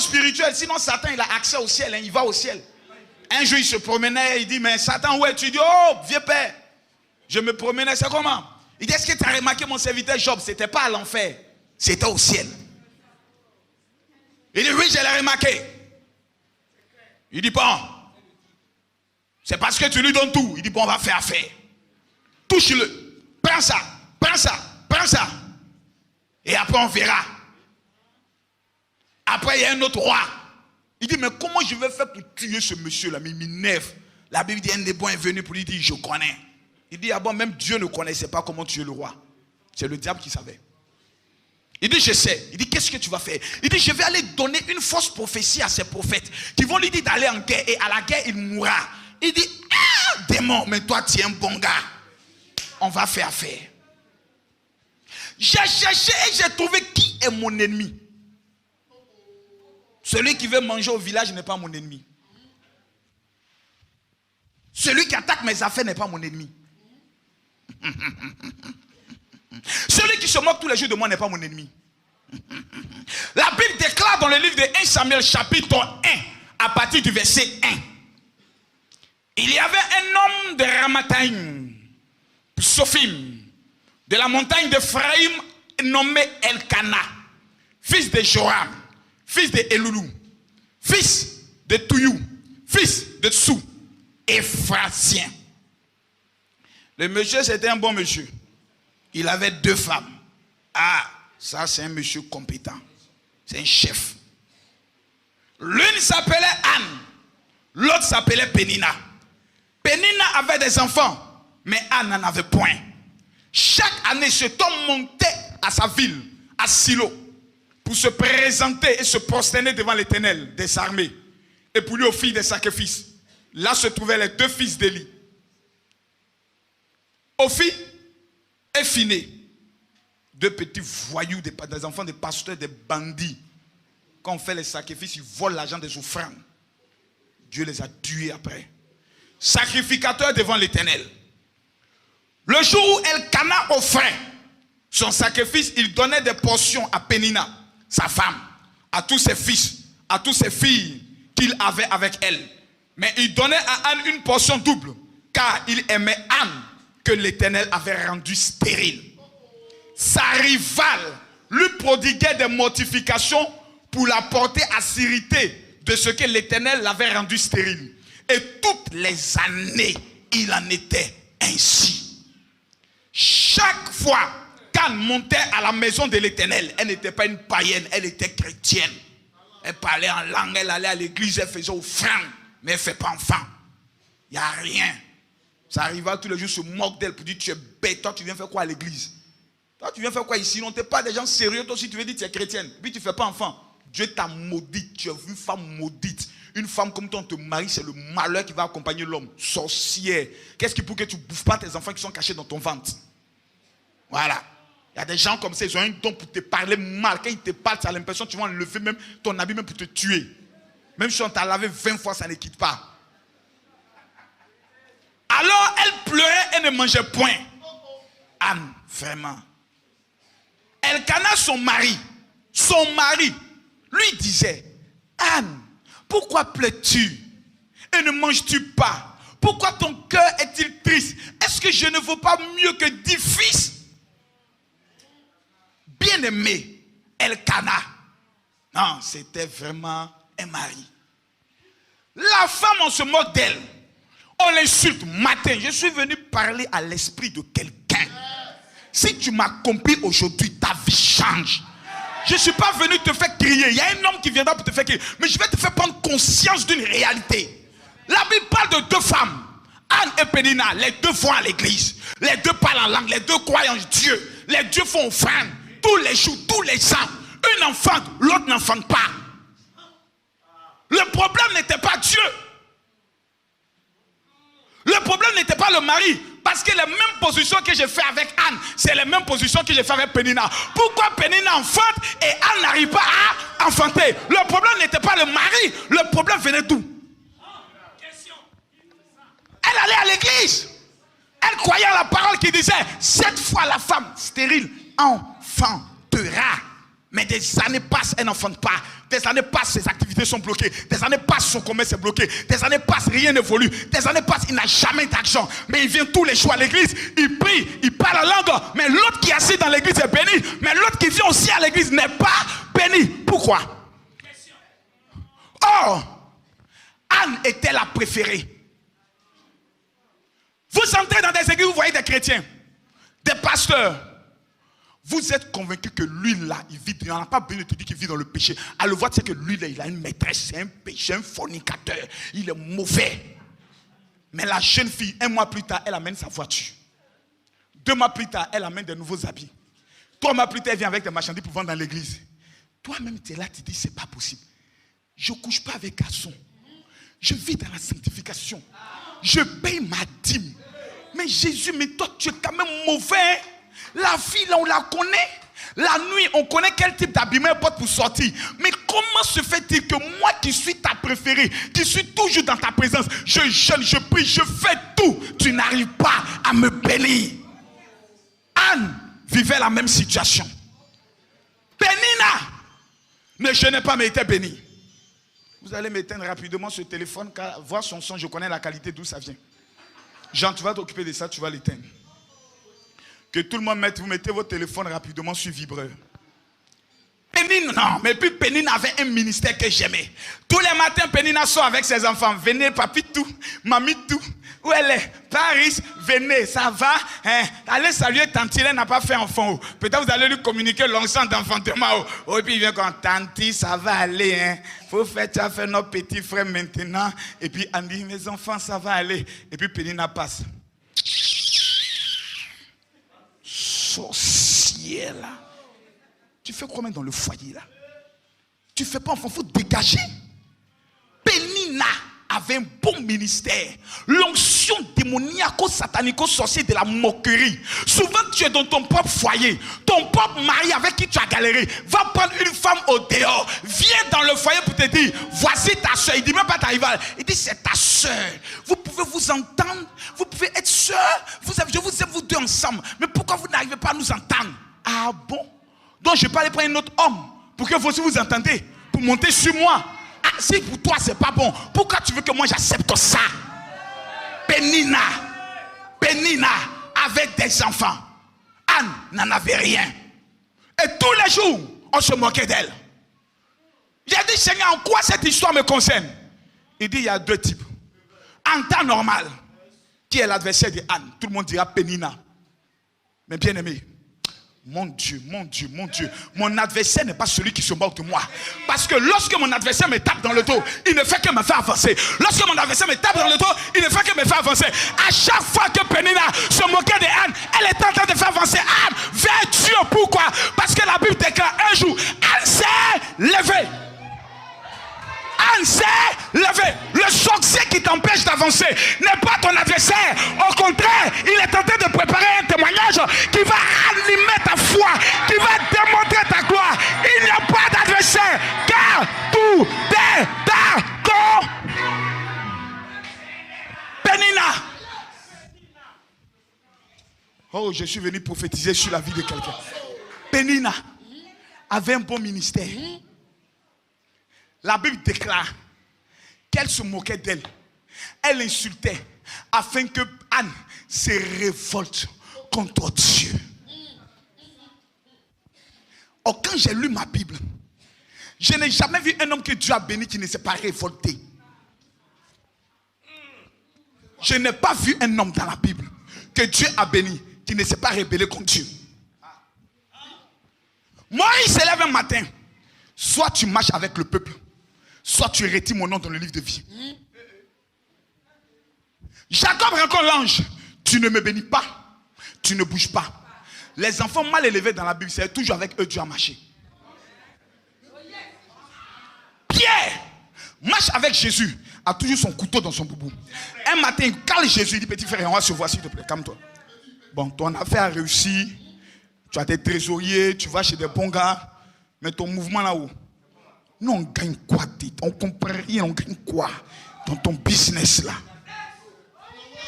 spirituel. Sinon, Satan, il a accès au ciel. Hein, il va au ciel. Un jour, il se promenait. Il dit, mais Satan, où es-tu? Il dit, oh, vieux père. Je me promenais. C'est comment? Il dit, est-ce que tu as remarqué mon serviteur Job? C'était pas à l'enfer. C'était au ciel. Il dit, oui, je l'ai remarqué. Il dit, bon. C'est parce que tu lui donnes tout. Il dit, bon, on va faire affaire. Touche-le. Prends ça. Prends ça. Prends ça. Et après, on verra. Après, il y a un autre roi. Il dit, mais comment je vais faire pour tuer ce monsieur-là? Mais il m'énerve. La Bible dit, un des bons est venu pour lui dire, je connais. Il dit, ah bon, même Dieu ne connaissait pas comment tuer le roi. C'est le diable qui savait. Il dit, je sais. Il dit, qu'est-ce que tu vas faire? Il dit, je vais aller donner une fausse prophétie à ces prophètes qui vont lui dire d'aller en guerre et à la guerre, il mourra. Il dit, ah, démon, mais toi, tu es un bon gars. On va faire affaire. J'ai cherché et j'ai trouvé qui est mon ennemi. Celui qui veut manger au village n'est pas mon ennemi. Celui qui attaque mes affaires n'est pas mon ennemi. Celui qui se moque tous les jours de moi n'est pas mon ennemi. La Bible déclare dans le livre de 1 Samuel chapitre 1 à partir du verset 1. Il y avait un homme de Ramathaïm, Sophim, de la montagne d'Ephraïm, nommé Elkana, fils de Joram, fils de Eloulou, fils de Touyou, fils de Sou, Ephratien. Le monsieur, c'était un bon monsieur. Il avait 2 femmes. Ah, ça c'est un monsieur compétent. C'est un chef. L'une s'appelait Anne, l'autre s'appelait Pénina. Pénina avait des enfants, mais Anne n'en avait point. Chaque année, cet homme montait à sa ville, à Silo, pour se présenter et se prosterner devant l'Éternel des armées, et pour lui offrir des sacrifices. Là se trouvaient les 2 fils d'Élie, Ophi et Phiné, 2 petits voyous, des enfants des pasteurs, des bandits. Quand on fait les sacrifices, ils volent l'argent des offrandes. Dieu les a tués après. Sacrificateurs devant l'Éternel. Le jour où Elkana offrait son sacrifice, il donnait des portions à Pénina, sa femme, à tous ses fils, à toutes ses filles qu'il avait avec elle. Mais il donnait à Anne une portion double, car il aimait Anne que l'Éternel avait rendue stérile. Sa rivale lui prodiguait des mortifications pour la porter à s'irriter de ce que l'Éternel l'avait rendue stérile. Et toutes les années, il en était ainsi. Chaque fois qu'Anne montait à la maison de l'Éternel, elle n'était pas une païenne, elle était chrétienne. Elle parlait en langue, elle allait à l'église, elle faisait offrande, mais elle ne fait pas enfant. Il n'y a rien. Ça arriva tous les jours, se moque d'elle pour dire, tu es bête, toi tu viens faire quoi à l'église? Toi tu viens faire quoi ici? On t'es pas des gens sérieux, toi aussi tu veux dire tu es chrétienne, puis tu ne fais pas enfant. Dieu t'a maudite, tu es une femme maudite. Une femme comme toi, on te marie, c'est le malheur qui va accompagner l'homme. Sorcière. Qu'est-ce qui pour que tu ne bouffes pas tes enfants qui sont cachés dans ton ventre? Voilà. Il y a des gens comme ça, ils ont un don pour te parler mal. Quand ils te parlent, tu as l'impression que tu vas enlever même ton habit même pour te tuer. Même si on t'a lavé 20 fois, ça ne quitte pas. Alors, elle pleurait et ne mangeait point. Anne, vraiment. Elkana, son mari, lui disait, Anne, pourquoi pleures-tu et ne manges-tu pas? Pourquoi ton cœur est-il triste? Est-ce que je ne vaux pas mieux que 10 fils? Bien-aimé, Elkana. Non, c'était vraiment un mari. La femme, on se moque d'elle. On l'insulte matin. Je suis venu parler à l'esprit de quelqu'un. Si tu m'as compris aujourd'hui, ta vie change. Je ne suis pas venu te faire crier. Il y a un homme qui viendra pour te faire crier. Mais je vais te faire prendre conscience d'une réalité. La Bible parle de 2 femmes. Anne et Pénina. Les 2 vont à l'église. Les 2 parlent en langue. Les 2 croient en Dieu. Les 2 font offrande. Tous les jours, tous les ans. Une enfante, l'autre n'enfante pas. Le problème n'était pas Dieu. Le problème n'était pas le mari. Parce que les mêmes positions que j'ai fait avec Anne, c'est les mêmes positions que j'ai fait avec Pénina. Pourquoi Pénina enfante et Anne n'arrive pas à enfanter? Le problème n'était pas le mari. Le problème venait d'où? Elle allait à l'église. Elle croyait à la parole qui disait, cette fois la femme stérile enfantera. Mais des années passent, elle n'enfante pas. Des années passent, ses activités sont bloquées. Des années passent, son commerce est bloqué. Des années passent, rien n'évolue. Des années passent, il n'a jamais d'argent. Mais il vient tous les jours à l'église, il prie, il parle la langue. Mais l'autre qui est assis dans l'église est béni. Mais l'autre qui vient aussi à l'église n'est pas béni. Pourquoi? Or, Anne était la préférée. Vous entrez dans des églises, vous voyez des chrétiens, des pasteurs. Vous êtes convaincu que lui là, il vit, il n'en a pas besoin de te dire qu'il vit dans le péché. À le voir, tu sais que lui là, il a une maîtresse, c'est un péché, un fornicateur. Il est mauvais. Mais la jeune fille, 1 mois plus tard, elle amène sa voiture. 2 mois plus tard, elle amène de nouveaux habits. 3 mois plus tard, elle vient avec des marchandises pour vendre dans l'église. Toi-même, tu es là, tu dis, c'est pas possible. Je ne couche pas avec garçon. Je vis dans la sanctification. Je paye ma dîme. Mais Jésus, mais toi, tu es quand même mauvais. La vie, là, on la connaît. La nuit, on connaît quel type d'habillement elle porte pour sortir. Mais comment se fait-il que moi qui suis ta préférée, qui suis toujours dans ta présence, je jeûne, je prie, je fais tout, tu n'arrives pas à me bénir? Anne vivait la même situation. Pénina ne jeûnait pas, mais était bénie. Vous allez m'éteindre rapidement ce téléphone, car voir son son, je connais la qualité d'où ça vient. Jean, tu vas t'occuper de ça, tu vas l'éteindre. Que tout le monde mette, vous mettez votre téléphone rapidement sur vibreur. Pénine, non, mais puis Pénine avait un ministère que j'aimais. Tous les matins, Pénine sort avec ses enfants. Venez, papi tout, mamie tout. Où elle est? Paris, venez, ça va? Hein? Allez saluer Tanti, elle n'a pas fait enfant. Peut-être vous allez lui communiquer l'onction d'enfantement. Et puis il vient comme Tanti, ça va aller. Hein? Faut faire, tu as fait nos petits frères maintenant. Et puis Anne dit, mes enfants, ça va aller. Et puis Pénine passe. Sorcier là. Tu fais quoi même dans le foyer là? Tu fais pas enfant, il faut dégager. Pénina avait un bon ministère. L'onction démoniaco-satanico-sorcier de la moquerie. Souvent tu es dans ton propre foyer. Ton propre mari avec qui tu as galéré va prendre une femme au dehors. Viens dans le foyer pour te dire, voici ta soeur. Il dit même pas ta rivale. Il dit c'est ta soeur. Vous pouvez vous entendre. Vous pouvez être soeur. Je vous aime vous deux ensemble. Mais pourquoi vous n'arrivez pas à nous entendre? Ah bon? Donc je peux aller prendre un autre homme pour que vous aussi vous entendez. Pour monter sur moi. Ah, si pour toi c'est pas bon, pourquoi tu veux que moi j'accepte ça? Pénina avec des enfants. Anne n'en avait rien. Et tous les jours, on se moquait d'elle. J'ai dit, Seigneur, en quoi cette histoire me concerne? Il dit, il y a 2 types. En temps normal, qui est l'adversaire de Anne? Tout le monde dira Pénina. Mais bien aimé, mon Dieu, mon adversaire n'est pas celui qui se moque de moi. Parce que lorsque mon adversaire me tape dans le dos, il ne fait que me faire avancer. Lorsque mon adversaire me tape dans le dos, il ne fait que me faire avancer. À chaque fois que Pénina se moquait de Anne, elle est en train de faire avancer Anne vers Dieu. Pourquoi? Parce que la Bible déclare un jour, Anne s'est levée. Anne s'est levée. Le sorcier qui t'empêche d'avancer n'est pas ton adversaire. Au contraire, il est en train de préparer un témoignage qui va animer ta foi, qui va démontrer ta gloire. Il n'y a pas d'adversaire, car tout est d'accord. Pénina. Oh, je suis venu prophétiser sur la vie de quelqu'un. Pénina avait un bon ministère. La Bible déclare qu'elle se moquait d'elle. Elle insultait afin que Anne se révolte contre Dieu. Or, quand j'ai lu ma Bible, je n'ai jamais vu un homme que Dieu a béni qui ne s'est pas révolté. Je n'ai pas vu un homme dans la Bible que Dieu a béni qui ne s'est pas rébellé contre Dieu. Moïse se lève un matin. Soit tu marches avec le peuple, soit tu retires mon nom dans le livre de vie. Jacob rencontre l'ange. Tu ne me bénis pas. Tu ne bouges pas. Les enfants mal élevés dans la Bible, c'est toujours avec eux Dieu a marché. Pierre marche avec Jésus, a toujours son couteau dans son boubou. Un matin, il cale Jésus, il dit petit frère, on va se voir s'il te plaît, calme-toi. Bon, ton affaire a réussi. Tu as des trésoriers, tu vas chez des bons gars. Mais ton mouvement là-haut, nous on gagne quoi? On ne comprend rien, on gagne quoi dans ton business là?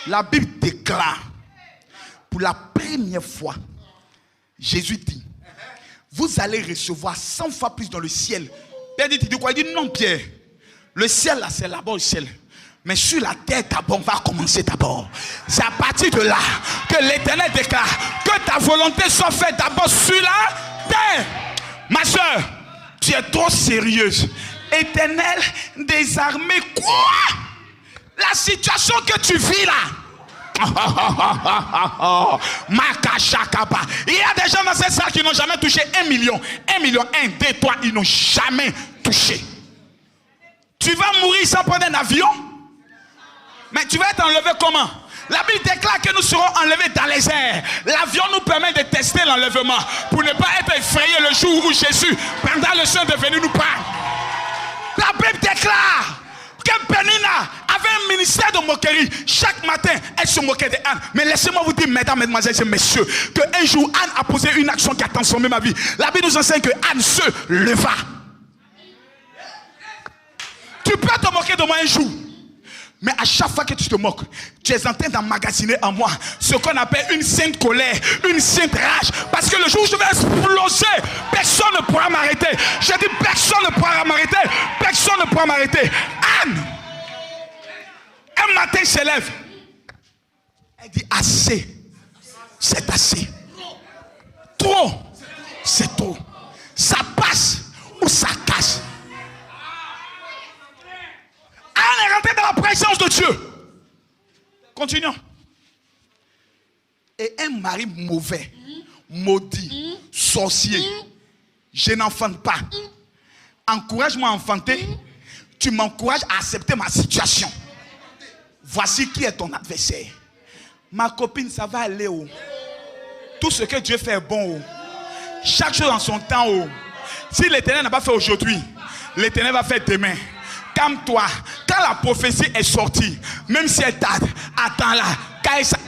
La Bible déclare, pour la première fois, Jésus dit, vous allez recevoir 100 fois plus dans le ciel Pierre dit, tu dis quoi? Il dit, non Pierre, le ciel là, c'est là-bas au ciel. Mais sur la terre d'abord, on va commencer d'abord. C'est à partir de là que l'Éternel déclare que ta volonté soit faite d'abord sur la terre. Ma soeur, tu es trop sérieuse. Éternel des armées, quoi? La situation que tu vis là. Il y a des gens dans cette salle qui n'ont jamais touché 1 million. 1 million, 1, 2, 3, ils n'ont jamais touché. Tu vas mourir sans prendre un avion? Mais tu vas être enlevé comment? La Bible déclare que nous serons enlevés dans les airs. L'avion nous permet de tester l'enlèvement pour ne pas être effrayé le jour où Jésus, pendant le Saint, est venu nous prendre. La Bible déclare que Pénina avait un ministère de moquerie. Chaque matin, elle se moquait de Anne. Mais laissez-moi vous dire, mesdames, mesdemoiselles et messieurs, qu'un jour, Anne a posé une action qui a transformé ma vie. La Bible nous enseigne que Anne se leva. Tu peux te moquer de moi un jour. Mais à chaque fois que tu te moques, tu es en train d'emmagasiner en moi ce qu'on appelle une sainte colère, une sainte rage. Parce que le jour où je vais exploser, personne ne pourra m'arrêter. Je dis personne ne pourra m'arrêter. Personne ne pourra m'arrêter. Anne, un matin, elle se lève. Elle dit assez. C'est assez. Trop. C'est trop. Ça passe ou ça casse. Anne est rentrée dans la présence de Dieu. Continuons. Et un mari mauvais, maudit, sorcier, je n'enfante pas. Encourage-moi à enfanter. Tu m'encourages à accepter ma situation. Voici qui est ton adversaire. Ma copine, ça va aller où? Tout ce que Dieu fait est bon. Où? Chaque chose en son temps. Où? Si l'Éternel n'a pas fait aujourd'hui, l'Éternel va faire demain. Calme-toi. Quand la prophétie est sortie, même si elle tarde, attends-la.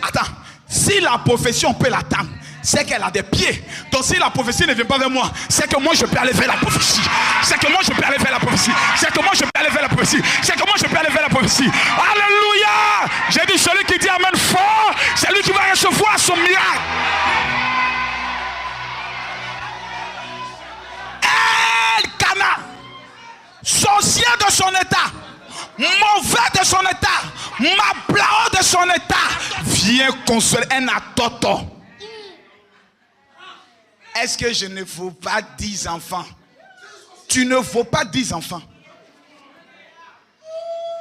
Attends. Si la prophétie, on peut l'attendre, c'est qu'elle a des pieds. Donc si la prophétie ne vient pas vers moi, c'est que moi je peux aller vers la prophétie. C'est que moi je peux aller vers la prophétie. C'est que moi je peux aller vers la prophétie. C'est que moi je peux aller vers la prophétie. Alléluia. J'ai dit celui qui dit amen fort, c'est lui qui va recevoir son miracle. Elkana, sorcier de son état, mauvais de son état, mablao de son état, viens consoler un atoto. Est-ce que je ne vaux pas 10 enfants? Tu ne vaux pas 10 enfants.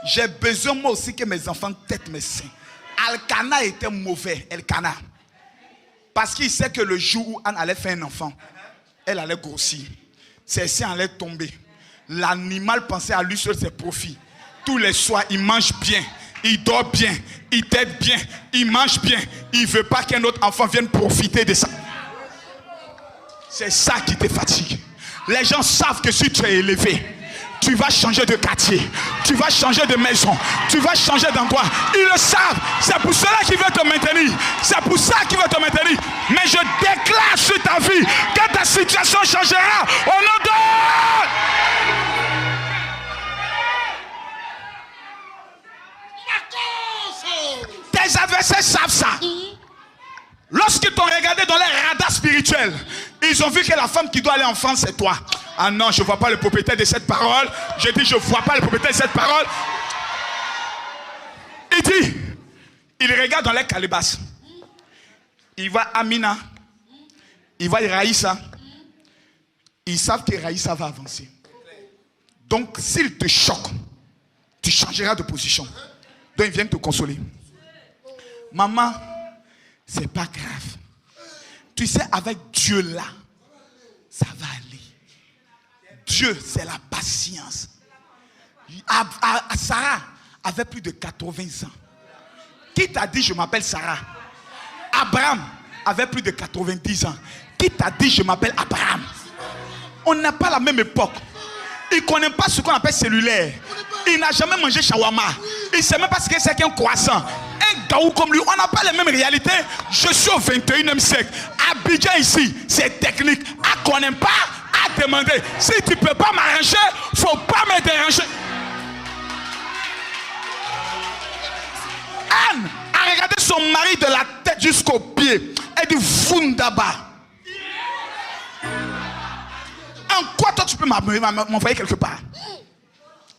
J'ai besoin moi aussi que mes enfants têtent mes seins. Elkana était mauvais, Elkana. Parce qu'il sait que le jour où Anne allait faire un enfant, elle allait grossir. Ses seins allaient tomber. L'animal pensait à lui seul ses profits. Tous les soirs, il mange bien, il dort bien, il tête bien, il mange bien. Il ne veut pas qu'un autre enfant vienne profiter de ça. C'est ça qui te fatigue. Les gens savent que si tu es élevé, tu vas changer de quartier, tu vas changer de maison, tu vas changer d'endroit. Ils le savent. C'est pour cela qu'ils veulent te maintenir. C'est pour ça qu'ils veulent te maintenir. Mais je déclare sur ta vie que ta situation changera au nom de... Tes adversaires savent ça. Lorsqu'ils t'ont regardé dans les radars spirituels, ils ont vu que la femme qui doit aller en France, c'est toi. Ah non, je ne vois pas le propriétaire de cette parole. Je dis, je ne vois pas le propriétaire de cette parole. Il dit, il regarde dans les calebasses. Il voit Amina. Il voit Raïssa. Ils savent que Raïssa va avancer. Donc, s'il te choque, tu changeras de position. Donc, ils viennent te consoler. Maman, c'est pas grave. Tu sais, avec Dieu là, ça va aller. Dieu, c'est la patience. Sarah avait plus de 80 ans. Qui t'a dit je m'appelle Sarah? Abraham avait plus de 90 ans. Qui t'a dit je m'appelle Abraham? On n'a pas la même époque. Il ne connaît pas ce qu'on appelle cellulaire. Il n'a jamais mangé shawarma. Il ne sait même pas ce que c'est qu'un croissant. Un gaou comme lui, on n'a pas les mêmes réalités. Je suis au 21e siècle. Abidjan ici, c'est technique. À connaît pas, à demander. Si tu ne peux pas m'arranger, il ne faut pas me déranger. Anne a regardé son mari de la tête jusqu'aux pieds. Elle dit Fundaba. En quoi toi tu... peux m'envoyer quelque part.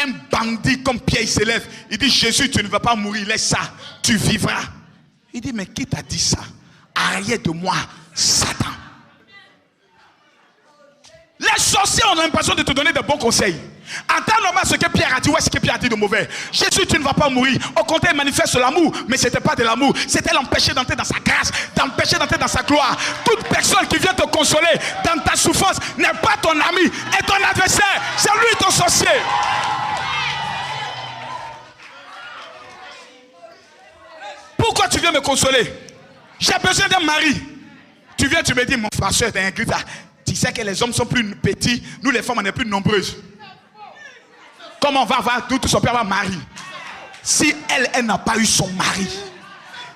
Un bandit comme Pierre, il s'élève. Il dit, Jésus, tu ne vas pas mourir, laisse ça, tu vivras. Il dit, mais qui t'a dit ça? Arrière de moi, Satan. Les sorciers ont l'impression de te donner de bons conseils. En temps normal, ce que Pierre a dit, ouais, ce que Pierre a dit de mauvais. Jésus, tu ne vas pas mourir. Au contraire, il manifeste l'amour, mais ce n'était pas de l'amour. C'était l'empêcher d'entrer dans sa grâce, d'empêcher d'entrer dans sa gloire. Toute personne qui vient te consoler dans ta souffrance n'est pas ton ami, est ton adversaire. C'est lui ton sorcier. Pourquoi tu viens me consoler? J'ai besoin d'un mari. Tu viens, tu me dis, mon frère, soeur, t'es un gris. Tu sais que les hommes sont plus petits, nous les femmes on est plus nombreuses. Comment on va avoir tout son père avoir mari? Si elle n'a pas eu son mari,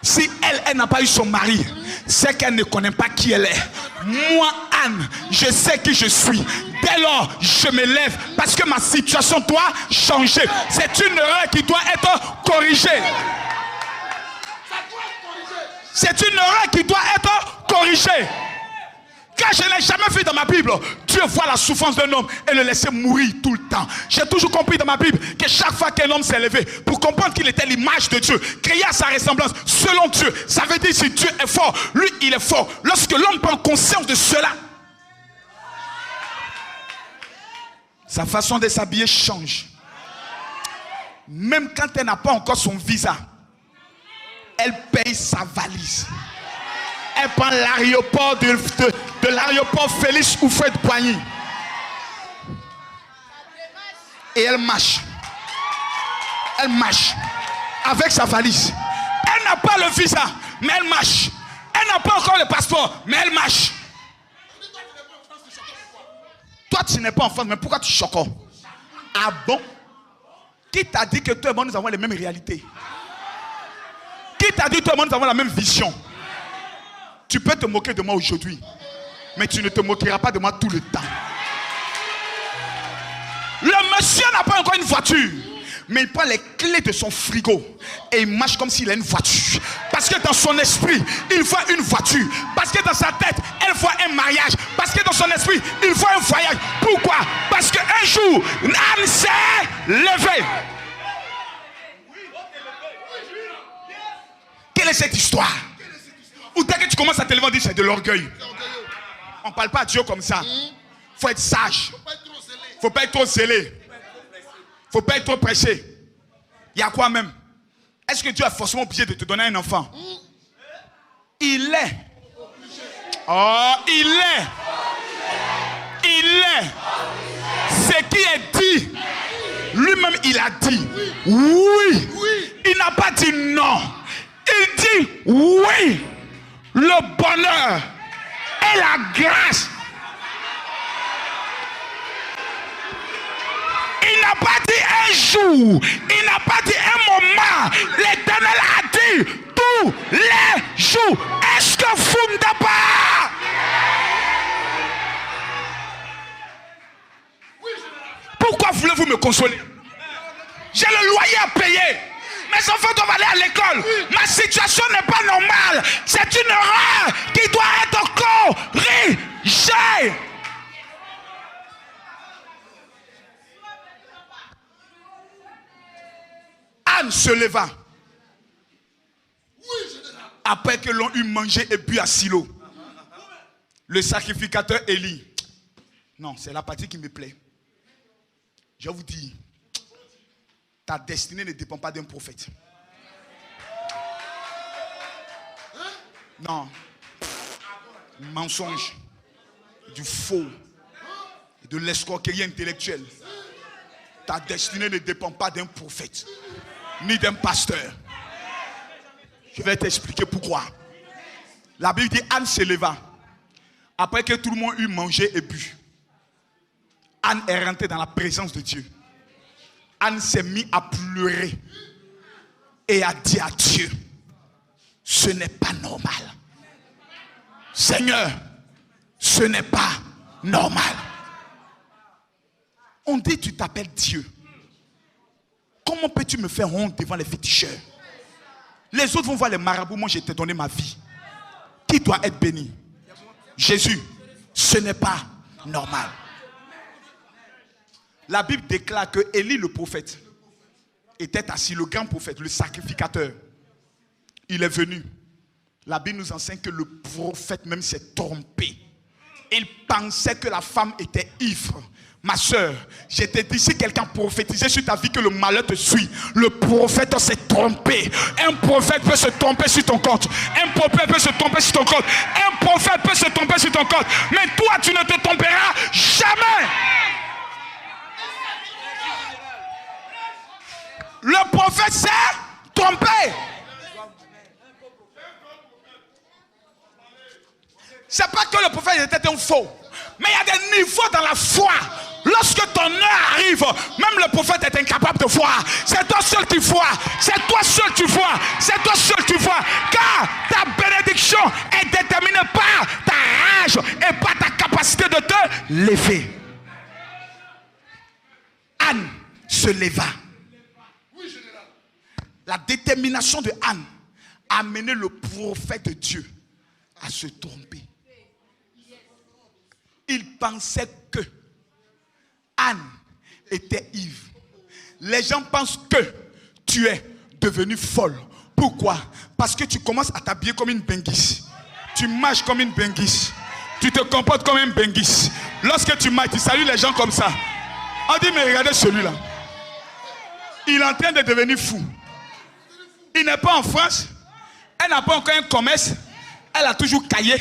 si elle n'a pas eu son mari, c'est qu'elle ne connaît pas qui elle est. Moi, Anne, je sais qui je suis. Dès lors, je me lève parce que ma situation doit changer. C'est une erreur qui doit être corrigée. C'est une erreur qui doit être corrigée. Car je n'ai jamais vu dans ma Bible Dieu voit la souffrance d'un homme et le laisser mourir tout le temps. J'ai toujours compris dans ma Bible que chaque fois qu'un homme s'est levé pour comprendre qu'il était l'image de Dieu, créé à sa ressemblance selon Dieu, ça veut dire si Dieu est fort, lui il est fort. Lorsque l'homme prend conscience de cela, sa façon de s'habiller change. Même quand elle n'a pas encore son visa, elle paye sa valise. Elle prend l'aéroport de l'aéroport Félix Houphouët-Boigny. Et elle marche. Elle marche avec sa valise. Elle n'a pas le visa, mais elle marche. Elle n'a pas encore le passeport, mais elle marche. Toi, tu n'es pas en France, mais pourquoi tu choques? Ah bon? Qui t'a dit que toi et moi, nous avons les mêmes réalités? Qui t'a dit que toi et moi, nous avons la même vision? Tu peux te moquer de moi aujourd'hui, mais tu ne te moqueras pas de moi tout le temps. Le monsieur n'a pas encore une voiture, mais il prend les clés de son frigo et il marche comme s'il a une voiture. Parce que dans son esprit, il voit une voiture. Parce que dans sa tête, elle voit un mariage. Parce que dans son esprit, il voit un voyage. Pourquoi? Parce qu'un jour, Anne s'est levée. Quelle est cette histoire? Ou dès que tu commences à te lever, on dit c'est de l'orgueil. On ne parle pas à Dieu comme ça. Il faut être sage. Il ne faut pas être trop zélé. Il ne faut pas être trop pressé. Il y a quoi même? Est-ce que Dieu a forcément obligé de te donner un enfant? Il est. Oh, il est. Il est. Ce qui est dit, lui-même il a dit oui. Il n'a pas dit non. Il dit oui. Le bonheur et la grâce. Il n'a pas dit un jour, il n'a pas dit un moment. L'Éternel a dit tous les jours. Est-ce que vous ne dites pas? Pourquoi voulez-vous me consoler? J'ai le loyer à payer. Mes enfants doivent aller à l'école. Ma situation n'est pas normale. C'est une erreur qui doit être corrigée. Anne se leva. Après que l'on eut mangé et bu à Silo. Le sacrificateur Élie. Non, c'est la partie qui me plaît. Je vous dis. Ta destinée ne dépend pas d'un prophète. Non. Mensonge. Du faux. De l'escroquerie intellectuelle. Ta destinée ne dépend pas d'un prophète. Ni d'un pasteur. Je vais t'expliquer pourquoi. La Bible dit Anne se leva. Après que tout le monde eut mangé et bu. Anne est rentrée dans la présence de Dieu. Anne s'est mise à pleurer et a dit à Dieu, ce n'est pas normal. Seigneur, ce n'est pas normal. On dit tu t'appelles Dieu. Comment peux-tu me faire honte devant les féticheurs? Les autres vont voir les marabouts, moi je t'ai donné ma vie. Qui doit être béni? Jésus, ce n'est pas normal. La Bible déclare que Élie le prophète était assis, le grand prophète, le sacrificateur. Il est venu. La Bible nous enseigne que le prophète même s'est trompé. Il pensait que la femme était ivre. Ma soeur, je te dis, si quelqu'un prophétisait sur ta vie que le malheur te suit, le prophète s'est trompé. Un prophète peut se tromper sur ton compte. Un prophète peut se tromper sur ton compte. Un prophète peut se tromper sur ton compte. Mais toi, tu ne te tromperas jamais. Le prophète s'est trompé. C'est pas que le prophète était un faux. Mais il y a des niveaux dans la foi. Lorsque ton heure arrive, même le prophète est incapable de voir. C'est toi seul qui vois. C'est toi seul qui vois. C'est toi seul qui vois. Car ta bénédiction est déterminée par ta rage et par ta capacité de te lever. Anne se leva. La détermination de Anne a amené le prophète de Dieu à se tromper. Il pensait que Anne était ivre. Les gens pensent que tu es devenue folle. Pourquoi? Parce que tu commences à t'habiller comme une benguisse. Tu marches comme une benguisse. Tu te comportes comme un benguisse. Lorsque tu marches, tu salues les gens comme ça. On dit, mais regardez celui-là. Il est en train de devenir fou. Il n'est pas en France. Elle n'a pas encore un commerce. Elle a toujours caillé.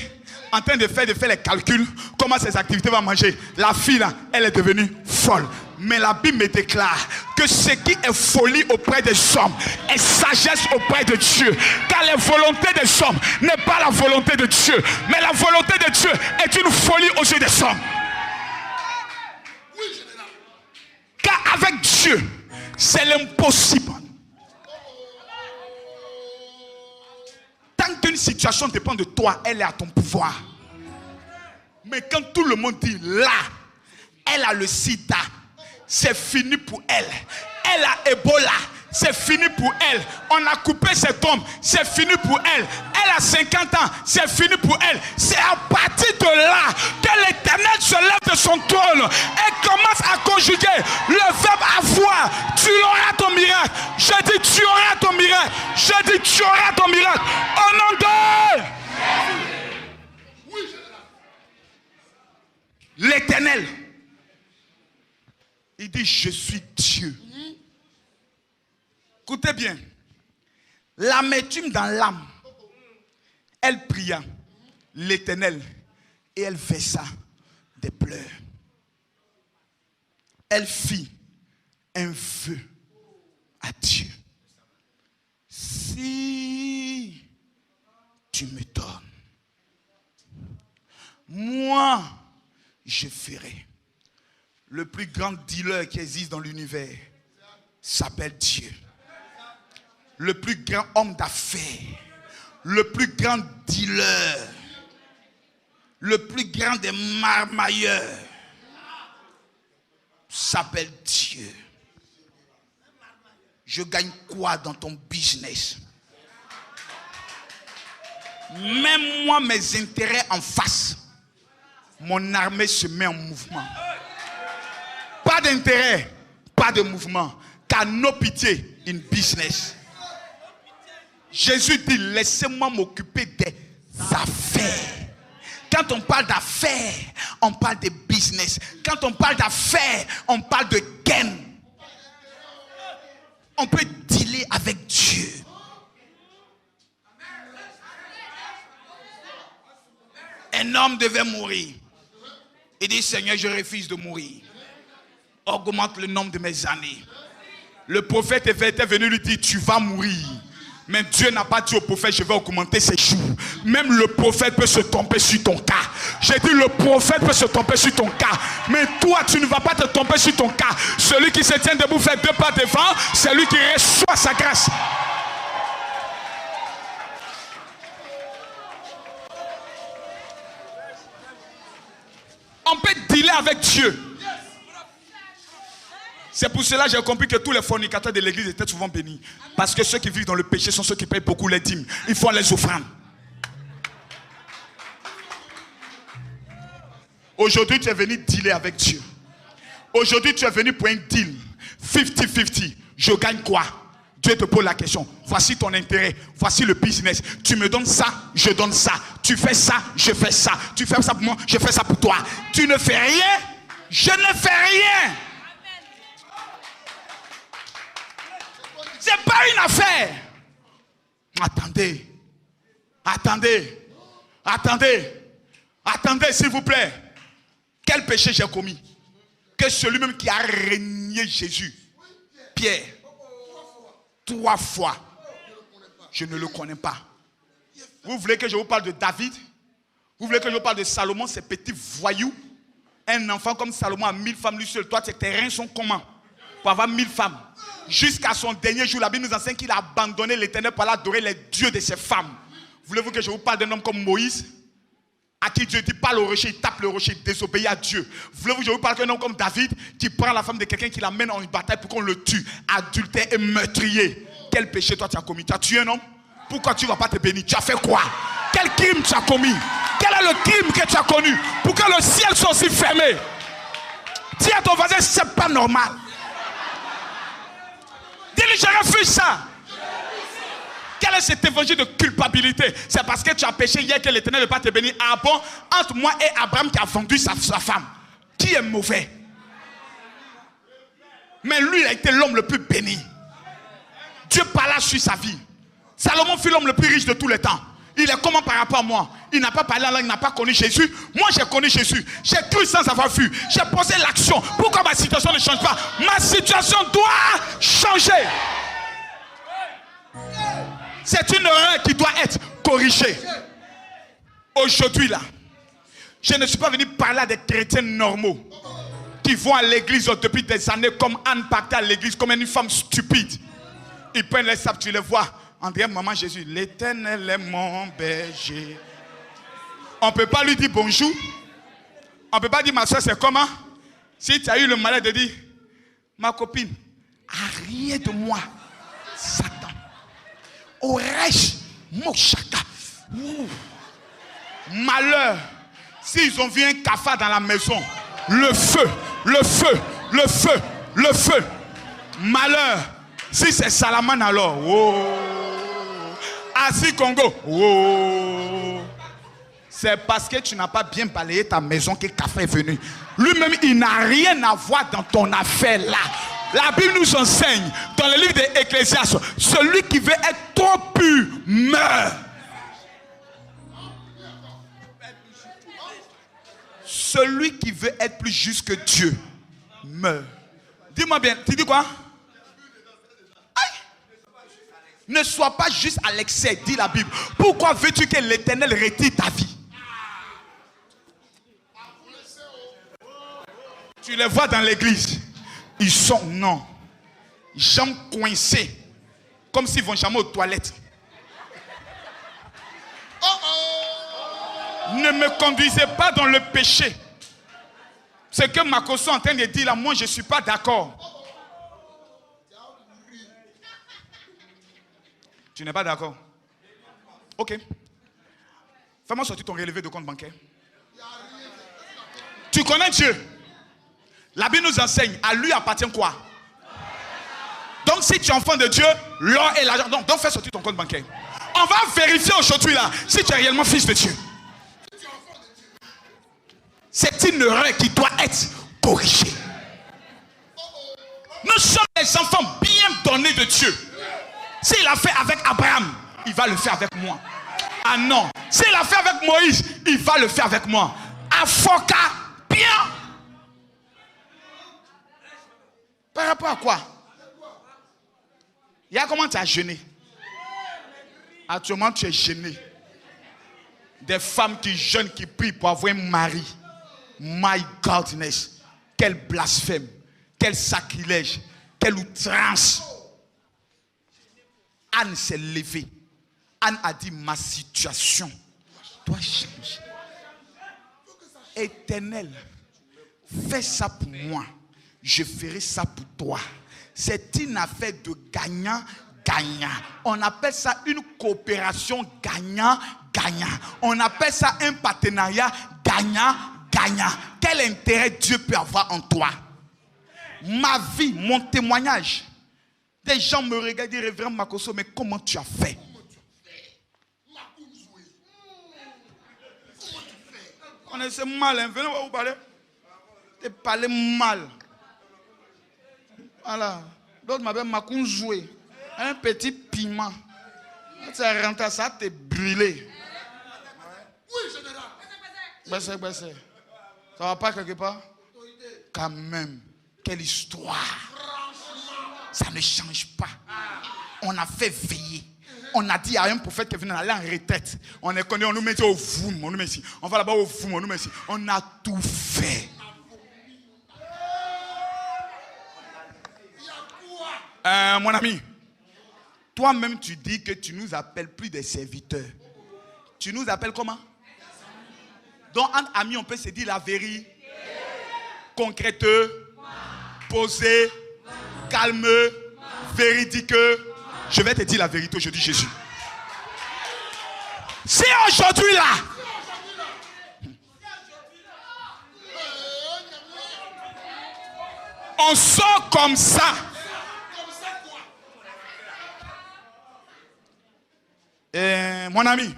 En train de faire les calculs. Comment ses activités vont manger. La fille là, elle est devenue folle. Mais la Bible me déclare que ce qui est folie auprès des hommes est sagesse auprès de Dieu. Car la volonté des hommes n'est pas la volonté de Dieu. Mais la volonté de Dieu est une folie aux yeux des hommes. Car avec Dieu, c'est l'impossible. Tant qu'une situation dépend de toi, elle est à ton pouvoir. Mais quand tout le monde dit là, elle a le sida, c'est fini pour elle. Elle a Ebola, c'est fini pour elle. On a coupé ses tombes, c'est fini pour elle. Elle a 50 ans, c'est fini pour elle. C'est à partir de là que l'Éternel se lève de son trône et commence à conjuguer le verbe avoir. Tu auras ton miracle. Je dis tu auras ton miracle. Je dis tu auras ton miracle. Au nom de l'Éternel. Il dit je suis Dieu. Écoutez bien. L'amertume dans l'âme. Elle pria l'Éternel et elle versa des pleurs. Elle fit un vœu à Dieu. Si tu me donnes, moi je ferai. Le plus grand dealer qui existe dans l'univers s'appelle Dieu. Le plus grand homme d'affaires, le plus grand dealer, le plus grand des marmailleurs s'appelle Dieu. Je gagne quoi dans ton business? Même moi, mes intérêts en face, mon armée se met en mouvement. Pas d'intérêt, pas de mouvement. Car no pitié in business. Jésus dit, laissez-moi m'occuper des affaires. Quand on parle d'affaires, on parle de business. Quand on parle d'affaires, on parle de gain. On peut dealer avec Dieu. Un homme devait mourir. Il dit, Seigneur, je refuse de mourir. Augmente le nombre de mes années. Le prophète était venu lui dire, tu vas mourir. Mais Dieu n'a pas dit au prophète, je vais augmenter ses jours. Même le prophète peut se tromper sur ton cas. J'ai dit, le prophète peut se tromper sur ton cas. Mais toi, tu ne vas pas te tromper sur ton cas. Celui qui se tient debout fait 2 pas devant. C'est lui qui reçoit sa grâce. On peut dealer avec Dieu. C'est pour cela que j'ai compris que tous les fornicateurs de l'église étaient souvent bénis. Parce que ceux qui vivent dans le péché sont ceux qui payent beaucoup les dîmes. Ils font les offrandes. Aujourd'hui, tu es venu dealer avec Dieu. Aujourd'hui, tu es venu pour un deal. 50-50. Je gagne quoi? Dieu te pose la question. Voici ton intérêt. Voici le business. Tu me donnes ça, je donne ça. Tu fais ça, je fais ça. Tu fais ça pour moi, je fais ça pour toi. Tu ne fais rien, je ne fais rien. C'est pas une affaire. Attendez. Attendez. Attendez. Attendez, s'il vous plaît. Quel péché j'ai commis? Que celui-même qui a régné Jésus, Pierre, 3 fois, je ne le connais pas. Vous voulez que je vous parle de David? Vous voulez que je vous parle de Salomon, ces petits voyous? Un enfant comme Salomon a 1000 femmes lui seul. Toi, tes reins sont comment? Pour avoir 1000 femmes. Jusqu'à son dernier jour, la Bible nous enseigne qu'il a abandonné l'Éternel pour aller adorer les dieux de ses femmes. Voulez-vous que je vous parle d'un homme comme Moïse, à qui Dieu dit parle au rocher, il tape le rocher, il désobéit à Dieu? Voulez-vous que je vous parle d'un homme comme David, qui prend la femme de quelqu'un, qui l'amène en une bataille pour qu'on le tue? Adultère et meurtrier. Quel péché toi tu as commis? Tu as tué un homme? Pourquoi tu ne vas pas te bénir? Tu as fait quoi? Quel crime tu as commis? Quel est le crime que tu as connu pour que le ciel soit aussi fermé? Dis à ton voisin, c'est pas normal. Dis-lui, je refuse ça. Quel est cet évangile de culpabilité? C'est parce que tu as péché hier que l'Éternel ne va pas te bénir. Ah bon? Entre moi et Abraham qui a vendu sa femme, qui est mauvais? Mais lui, il a été l'homme le plus béni. Dieu parla sur sa vie. Salomon fut l'homme le plus riche de tous les temps. Il est comment par rapport à moi? Il n'a pas parlé en langue, il n'a pas connu Jésus. Moi, j'ai connu Jésus. J'ai cru sans avoir vu. J'ai posé l'action. Pourquoi ma situation ne change pas? Ma situation doit changer. C'est une erreur qui doit être corrigée. Aujourd'hui, là, je ne suis pas venu parler à des chrétiens normaux qui vont à l'église depuis des années comme Anne partait à l'église comme une femme stupide. Ils prennent les sables, tu les vois. André, maman Jésus, l'Éternel est mon berger. On ne peut pas lui dire bonjour. On ne peut pas dire ma soeur, c'est comment? Si tu as eu le malheur de dire, ma copine, rien de moi, Satan. Oresh, Moshaka. Malheur. S'ils ont vu un cafard dans la maison, le feu, le feu, le feu, le feu. Malheur. Si c'est Salaman alors, oh. Asi Congo, oh. C'est parce que tu n'as pas bien balayé ta maison que le café est venu. Lui-même, il n'a rien à voir dans ton affaire là. La Bible nous enseigne dans le livre d'Ecclésiaste, celui qui veut être trop pur meurt. Celui qui veut être plus juste que Dieu meurt. Dis-moi bien, tu dis quoi? Ne sois pas juste à l'excès, dit la Bible. Pourquoi veux-tu que l'Éternel retire ta vie? Tu les vois dans l'église. Ils sont, non, jambes coincées, comme s'ils vont jamais aux toilettes. Ne me conduisez pas dans le péché. Ce que Makoso est en train de dire là, moi je ne suis pas d'accord. Tu n'es pas d'accord? Ok. Fais-moi sortir ton relevé de compte bancaire. Tu connais Dieu? La Bible nous enseigne, à lui appartient quoi? Donc si tu es enfant de Dieu, l'or et l'argent, donc fais sortir ton compte bancaire. On va vérifier aujourd'hui là, si tu es réellement fils de Dieu. C'est une erreur qui doit être corrigée. Nous sommes les enfants bien donnés de Dieu. S'il a fait avec Abraham, il va le faire avec moi. Ah non, s'il a fait avec Moïse, il va le faire avec moi. Afoka, bien. Par rapport à quoi? Il y a comment tu as jeûné? Actuellement, tu es gêné. Des femmes qui jeûnent, qui prient pour avoir un mari. My godness. Quel blasphème. Quel sacrilège. Quelle outrance. Anne s'est levée. Anne a dit, ma situation doit changer. Éternel, fais ça pour moi. Je ferai ça pour toi. C'est une affaire de gagnant-gagnant. On appelle ça une coopération gagnant-gagnant. On appelle ça un partenariat gagnant-gagnant. Quel intérêt Dieu peut avoir en toi? ma vie, mon témoignage. Des gens me regardent et disent, Révérend Makosso, mais comment tu as fait? On est mal, hein? Venez vous parler. Tu parles mal. Voilà. D'autres m'appellent Makounzoué. Un petit piment. Tu es rentré, ça t'est brûlé. Oui, général. Baissez. Ça va pas quelque part? Quand même. Quelle histoire. Ça ne change pas. On a fait veiller. On a dit à un prophète qui venait aller en retraite. On est connu, on nous met au voum, on nous met ici. On va là-bas au voum, on nous met ici. On a tout fait. Mon ami, toi-même tu dis que tu nous appelles plus des serviteurs. Tu nous appelles comment? Donc, en ami, on peut se dire la vérité. Concrète, posé, calme, véridique. Je vais te dire la vérité aujourd'hui, Jésus. Si aujourd'hui là, on sort comme ça, mon ami,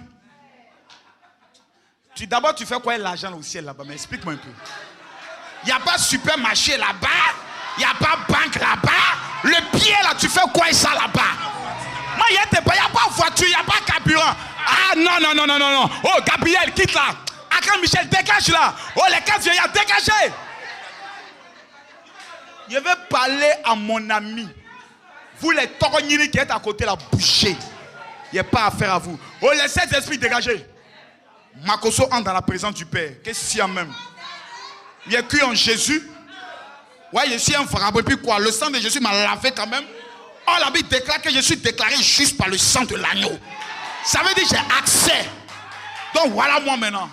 d'abord tu fais quoi l'argent au ciel là-bas? Mais explique-moi un peu. Il n'y a pas supermarché là-bas, il n'y a pas banque là-bas. Le pied là, tu fais quoi ça là-bas? Moi, il n'y a pas voiture, il n'y a pas carburant. Ah non. Oh, Gabriel, quitte là. Akram Michel, dégage là. Oh, les 4 vieillards, dégagez. Je vais parler à mon ami. Vous les toronini qui êtes à côté là, bouchez. Il n'y a pas affaire à vous. Oh, les 7 esprits, dégagez. Makosso entre dans la présence du Père. Qu'est-ce qu'il y a même? Il y a cru en Jésus. Ouais, je suis un vagabond. Puis quoi? Le sang de Jésus m'a lavé quand même. Oh, la Bible déclare que je suis déclaré juste par le sang de l'agneau. Ça veut dire que j'ai accès. Donc voilà moi maintenant.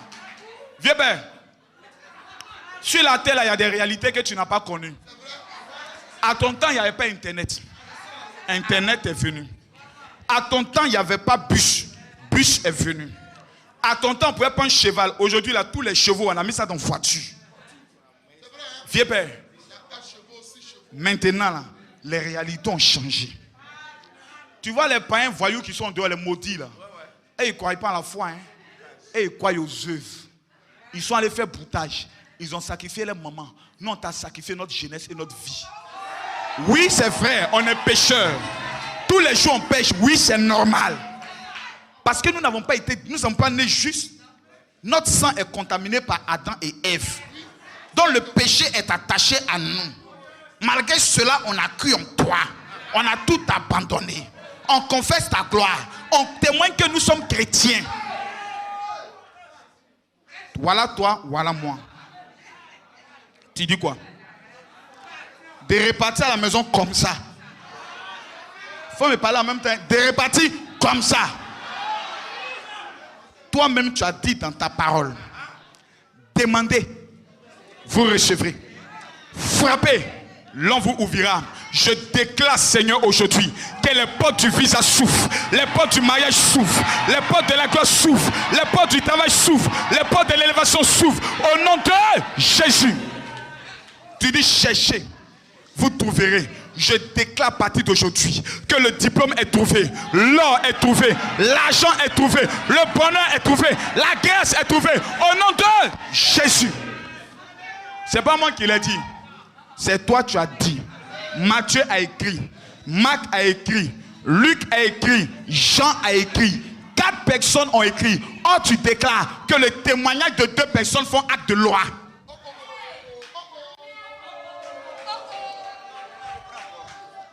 Viens bien. Sur la terre, il y a des réalités que tu n'as pas connues. À ton temps, il n'y avait pas Internet. Internet est venu. À ton temps, il n'y avait pas bus. Bus est venu. À ton temps, on pouvait prendre un cheval. Aujourd'hui, là, tous les chevaux, on a mis ça dans la voiture. Viens bien. Maintenant, là, les réalités ont changé. Tu vois les païens voyous qui sont dehors, les maudits là. Et ils ne croient pas à la foi. Hein? Et ils croient aux œuvres. Ils sont allés faire broutage. Ils ont sacrifié les mamans. Nous, on t'a sacrifié notre jeunesse et notre vie. Oui, c'est vrai, on est pécheurs. Tous les jours on pêche. Oui, c'est normal. Parce que nous n'avons pas été, nous ne sommes pas nés justes. Notre sang est contaminé par Adam et Ève. Donc le péché est attaché à nous. Malgré cela, on a cru en toi. On a tout abandonné. On confesse ta gloire. On témoigne que nous sommes chrétiens. Voilà toi, voilà moi. Tu dis quoi? De repartir à la maison comme ça. Il faut me parler en même temps. De repartir comme ça. Toi-même, tu as dit dans ta parole. Demandez, vous recevrez. Frappez, l'on vous ouvrira. Je déclare, Seigneur, aujourd'hui, que les portes du visa s'ouvrent, les portes du mariage s'ouvrent, les portes de la gloire s'ouvrent, les portes du travail s'ouvrent, les portes de l'élévation s'ouvrent. Au nom de Jésus. Tu dis cherchez, vous trouverez. Je déclare à partir d'aujourd'hui que le diplôme est trouvé, l'or est trouvé, l'argent est trouvé, le bonheur est trouvé, la grâce est trouvée. Au nom de Jésus. C'est pas moi qui l'ai dit. C'est toi tu as dit. Matthieu a écrit, Marc a écrit, Luc a écrit, Jean a écrit. 4 personnes ont écrit. Or tu déclares que le témoignage de 2 personnes font acte de loi.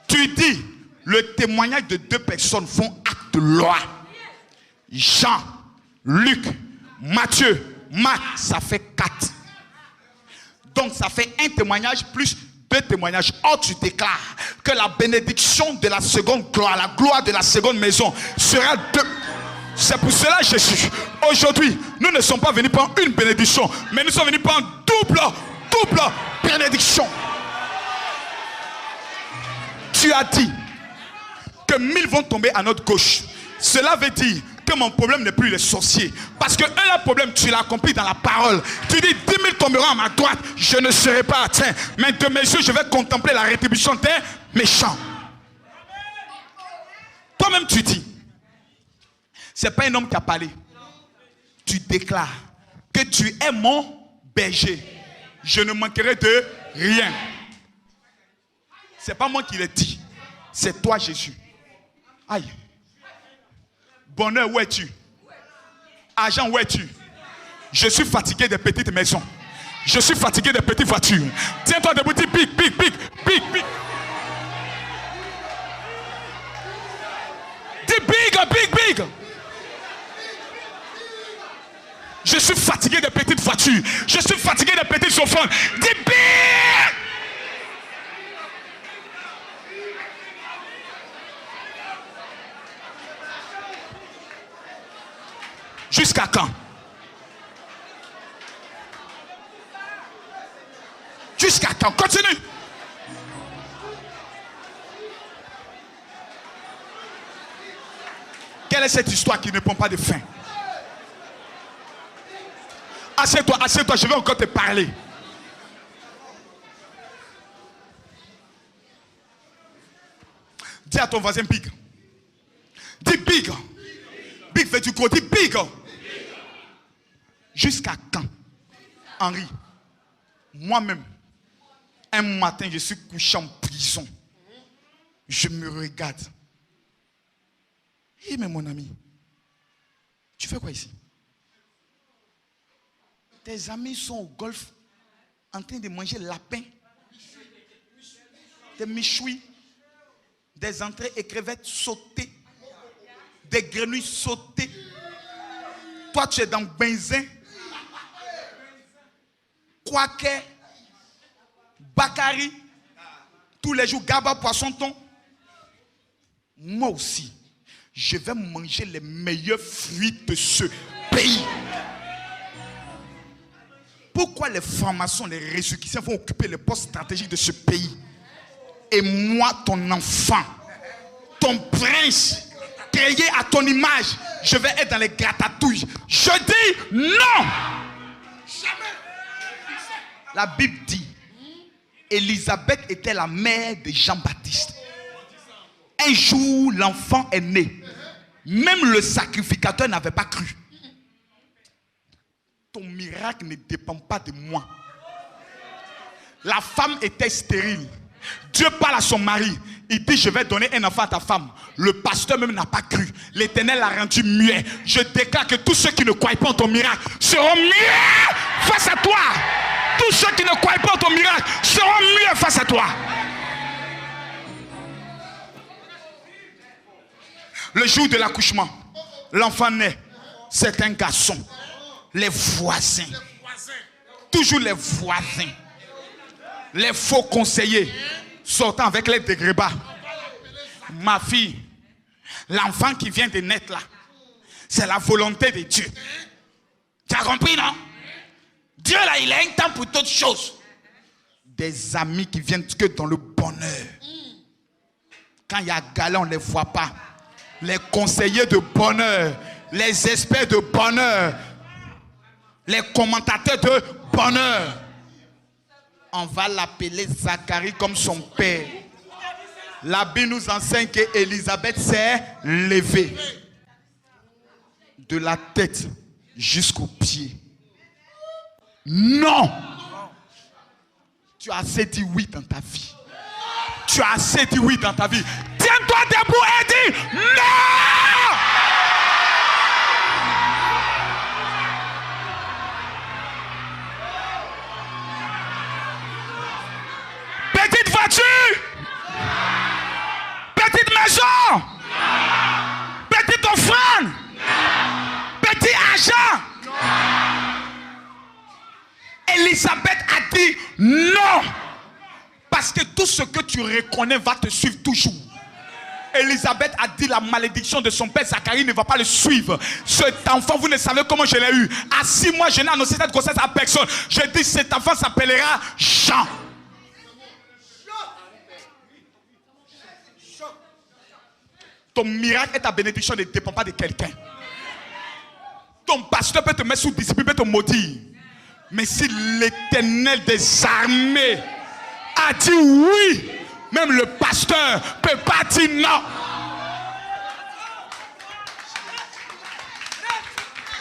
Tu dis, le témoignage de 2 personnes font acte de loi. Jean, Luc, Matthieu, Marc, ça fait 4. Donc ça fait un témoignage plus 2 témoignages. Or tu déclares que la bénédiction de la seconde gloire, la gloire de la seconde maison sera 2. C'est pour cela Jésus, aujourd'hui, nous ne sommes pas venus prendre une bénédiction, mais nous sommes venus prendre double bénédiction. Tu as dit que 1000 vont tomber à notre gauche. Cela veut dire que mon problème n'est plus les sorciers. Parce que un problème, tu l'as accompli dans la parole. Tu dis 10 000 tomberont à ma droite, je ne serai pas atteint. Mais de mes yeux, je vais contempler la rétribution des méchants. Toi-même, tu dis, c'est pas un homme qui a parlé. Tu déclares que tu es mon berger. Je ne manquerai de rien. C'est pas moi qui l'ai dit. C'est toi, Jésus. Aïe. Bonheur, où es-tu? Argent, où es-tu? Je suis fatigué des petites maisons. Je suis fatigué des petites voitures. Tiens-toi debout, dis pique, pique, pique, pique, pique. Dis big, big, big. Je suis fatigué des petites voitures. Je suis fatigué des petites chauffeurs. Dis big. Jusqu'à quand? Jusqu'à quand? Continue. Quelle est cette histoire qui ne prend pas de fin? Assieds-toi, assieds-toi, je vais encore te parler. Dis à ton voisin big. Dis big. Big fait du côté big. Jusqu'à quand? Henri, moi-même, un matin, je suis couché en prison. Je me regarde. Eh mais mon ami, tu fais quoi ici? Tes amis sont au golf en train de manger lapin, des michouis, des entrées et crevettes sautées, des grenouilles sautées. Toi, tu es dans Benzin, Kwake, Bakari, tous les jours, Gaba, poisson thon. Moi aussi, je vais manger les meilleurs fruits de ce pays. Pourquoi les francs-maçons, les résurrectionnels vont occuper les postes stratégiques de ce pays? Et moi, ton enfant, ton prince, créé à ton image, je vais être dans les gratatouilles. Je dis non. La Bible dit, Élisabeth était la mère de Jean-Baptiste. Un jour, l'enfant est né. Même le sacrificateur n'avait pas cru. Ton miracle ne dépend pas de moi. La femme était stérile. Dieu parle à son mari. Il dit, je vais donner un enfant à ta femme. Le pasteur même n'a pas cru. L'Éternel l'a rendu muet. Je déclare que tous ceux qui ne croient pas en ton miracle seront muets face à toi. Tous ceux qui ne croient pas en ton miracle seront muets face à toi. Le jour de l'accouchement, l'enfant naît. C'est un garçon. Les voisins, toujours les voisins, les faux conseillers sortant avec les dégrébats. Ma fille, l'enfant qui vient de naître là, c'est la volonté de Dieu. Tu as compris, non? Dieu là, il a un temps pour toutes choses. Des amis qui viennent que dans le bonheur. Quand il y a galère, on ne les voit pas. Les conseillers de bonheur, les experts de bonheur, les commentateurs de bonheur. On va l'appeler Zacharie comme son père. La Bible nous enseigne qu'Élisabeth s'est levée. De la tête jusqu'aux pieds. Non! Tu as assez dit oui dans ta vie. Tu as assez dit oui dans ta vie. Tiens-toi debout et dis non! Petite voiture, petite maison, petite offrande, petit argent. Élisabeth a dit non. Parce que tout ce que tu reconnais va te suivre toujours. Élisabeth a dit la malédiction de son père Zacharie ne va pas le suivre. Cet enfant, vous ne savez comment je l'ai eu. À 6 mois, je n'ai annoncé cette grossesse à personne. Je dis cet enfant s'appellera Jean. Ton miracle et ta bénédiction ne dépendent pas de quelqu'un. Ton pasteur peut te mettre sous discipline, peut te maudire. Mais si l'Éternel des armées a dit oui, même le pasteur ne peut pas dire non.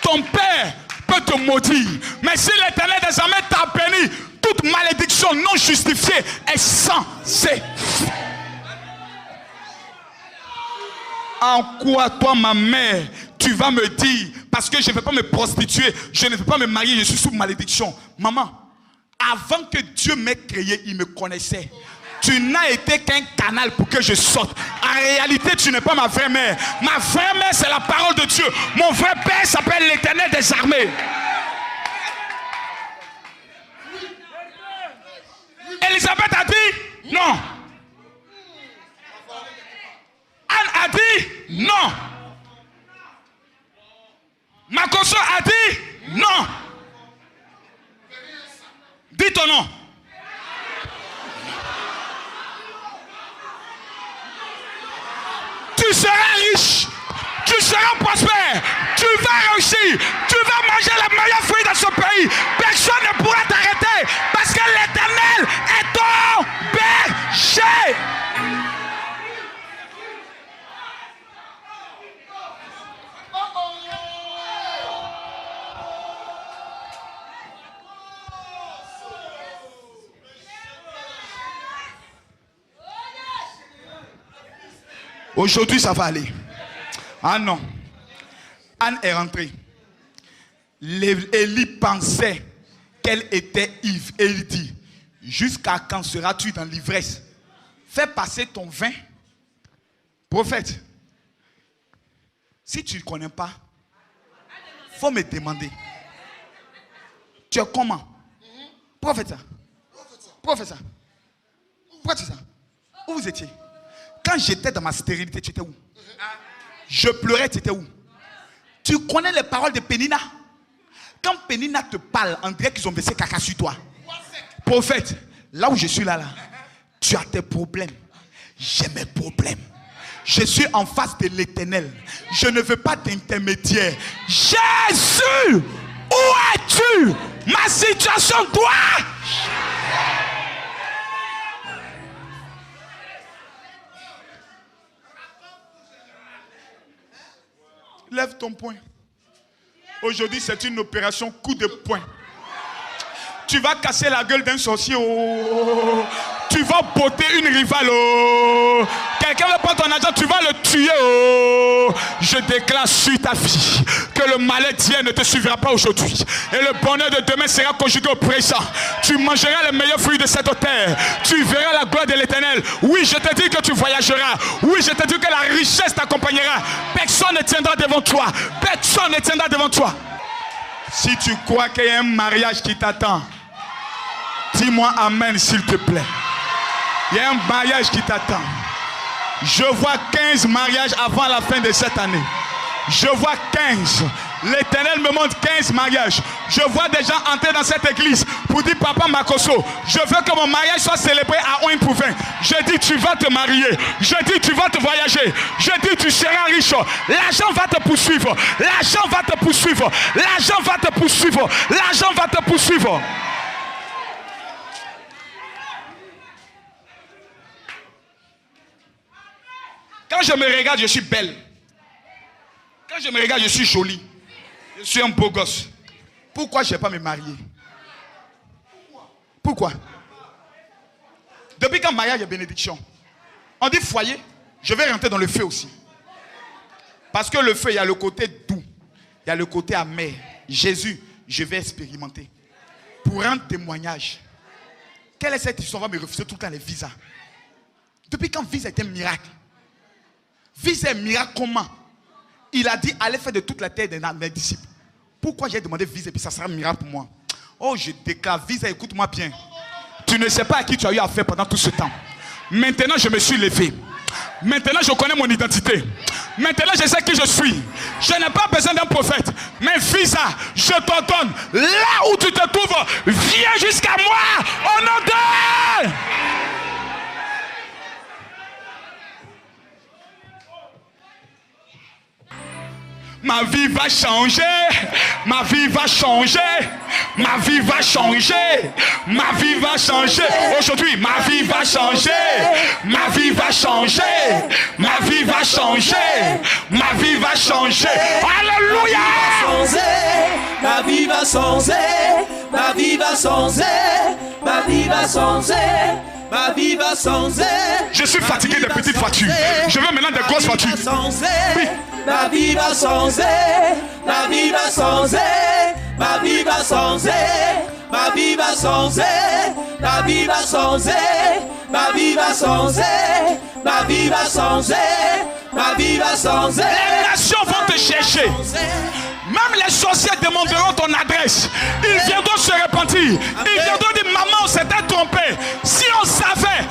Ton père peut te maudire. Mais si l'Éternel des armées t'a béni, toute malédiction non justifiée est censée. En quoi toi, ma mère, tu vas me dire, parce que je ne vais pas me prostituer, je ne vais pas me marier, je suis sous malédiction. Maman, avant que Dieu m'ait créé, il me connaissait. Tu n'as été qu'un canal pour que je sorte. En réalité, tu n'es pas ma vraie mère. Ma vraie mère, c'est la parole de Dieu. Mon vrai père s'appelle l'Éternel des armées. Elisabeth a dit non. Anne a dit non. Makoso a dit non. Dis ton nom. Tu seras riche, tu seras prospère, tu vas réussir, tu vas manger les meilleurs fruits dans ce pays. Personne ne pourra t'arrêter parce que l'Éternel est ton berger. Aujourd'hui, ça va aller. Ah non. Anne est rentrée. Élie pensait qu'elle était ivre. Et il dit, jusqu'à quand seras-tu dans l'ivresse? Fais passer ton vin. Prophète, si tu ne connais pas, il faut me demander. Tu es comment? Prophète. Prophète. Prophète. Où vous étiez? Quand j'étais dans ma stérilité, tu étais où? Je pleurais, tu étais où? Tu connais les paroles de Pénina? Quand Pénina te parle, on dirait qu'ils ont versé caca sur toi. Prophète, là où je suis là, tu as tes problèmes. J'ai mes problèmes. Je suis en face de l'Éternel. Je ne veux pas d'intermédiaire. Jésus, où es-tu? Ma situation doit... Lève ton poing. Aujourd'hui, c'est une opération coup de poing. Tu vas casser la gueule d'un sorcier. Oh. Tu vas botter une rivale. Oh. Quelqu'un va prendre ton argent, tu vas le tuer. Oh. Je déclare sur ta vie que le malheur d'hier ne te suivra pas aujourd'hui. Et le bonheur de demain sera conjugué au présent. Tu mangeras les meilleurs fruits de cette terre. Tu verras la gloire de l'Éternel. Oui, je te dis que tu voyageras. Oui, je te dis que la richesse t'accompagnera. Personne ne tiendra devant toi. Personne ne tiendra devant toi. Si tu crois qu'il y a un mariage qui t'attend, dis-moi amen s'il te plaît. Il y a un mariage qui t'attend. Je vois 15 mariages avant la fin de cette année. Je vois 15. L'Éternel me montre 15 mariages. Je vois des gens entrer dans cette église pour dire, Papa Makoso, je veux que mon mariage soit célébré à Oin-Pouvin. Je dis, tu vas te marier. Je dis, tu vas te voyager. Je dis, tu seras riche. L'argent va te poursuivre. L'argent va te poursuivre. L'argent va te poursuivre. L'argent va te poursuivre. Quand je me regarde, je suis belle. Quand je me regarde, je suis jolie. Je suis un beau gosse. Pourquoi je ne vais pas me marier? Pourquoi? Depuis quand mariage est bénédiction? On dit foyer, je vais rentrer dans le feu aussi. Parce que le feu, il y a le côté doux. Il y a le côté amer. Jésus, je vais expérimenter. Pour rendre témoignage. Quelle est cette histoire? On va me refuser tout le temps les visas. Depuis quand visa est un miracle? Visa est un miracle comment? Il a dit, allez faire de toute la terre de mes disciples. Pourquoi j'ai demandé visa et puis ça sera un miracle pour moi? Oh, je déclare, visa, écoute-moi bien. Tu ne sais pas à qui tu as eu affaire pendant tout ce temps. Maintenant, je me suis levé. Maintenant, je connais mon identité. Maintenant, je sais qui je suis. Je n'ai pas besoin d'un prophète. Mais visa, je t'ordonne, là où tu te trouves, viens jusqu'à moi, au nom de... Ma vie va changer. Ma vie va changer. Ma vie va changer. Ma vie va changer. Aujourd'hui, ma vie va changer. Ma vie va changer. Ma vie va changer. Ma vie va changer. Alléluia. Ma vie va changer. Ma vie va changer. Ma vie va changer. Ma vie va changer. Je suis fatigué des petites voitures. Je veux maintenant des grosses voitures. Oui. Ma vie va changer. Ma vie va changer. Ma vie va changer. Ma vie va changer. Ma vie va changer. Ma vie va changer. Ma vie va changer. Ma vie va changer. Les nations vont te chercher. Même les sorciers demanderont ton adresse. Ils viendront se repentir. Ils viendront dire, maman, on s'était trompé. Si on savait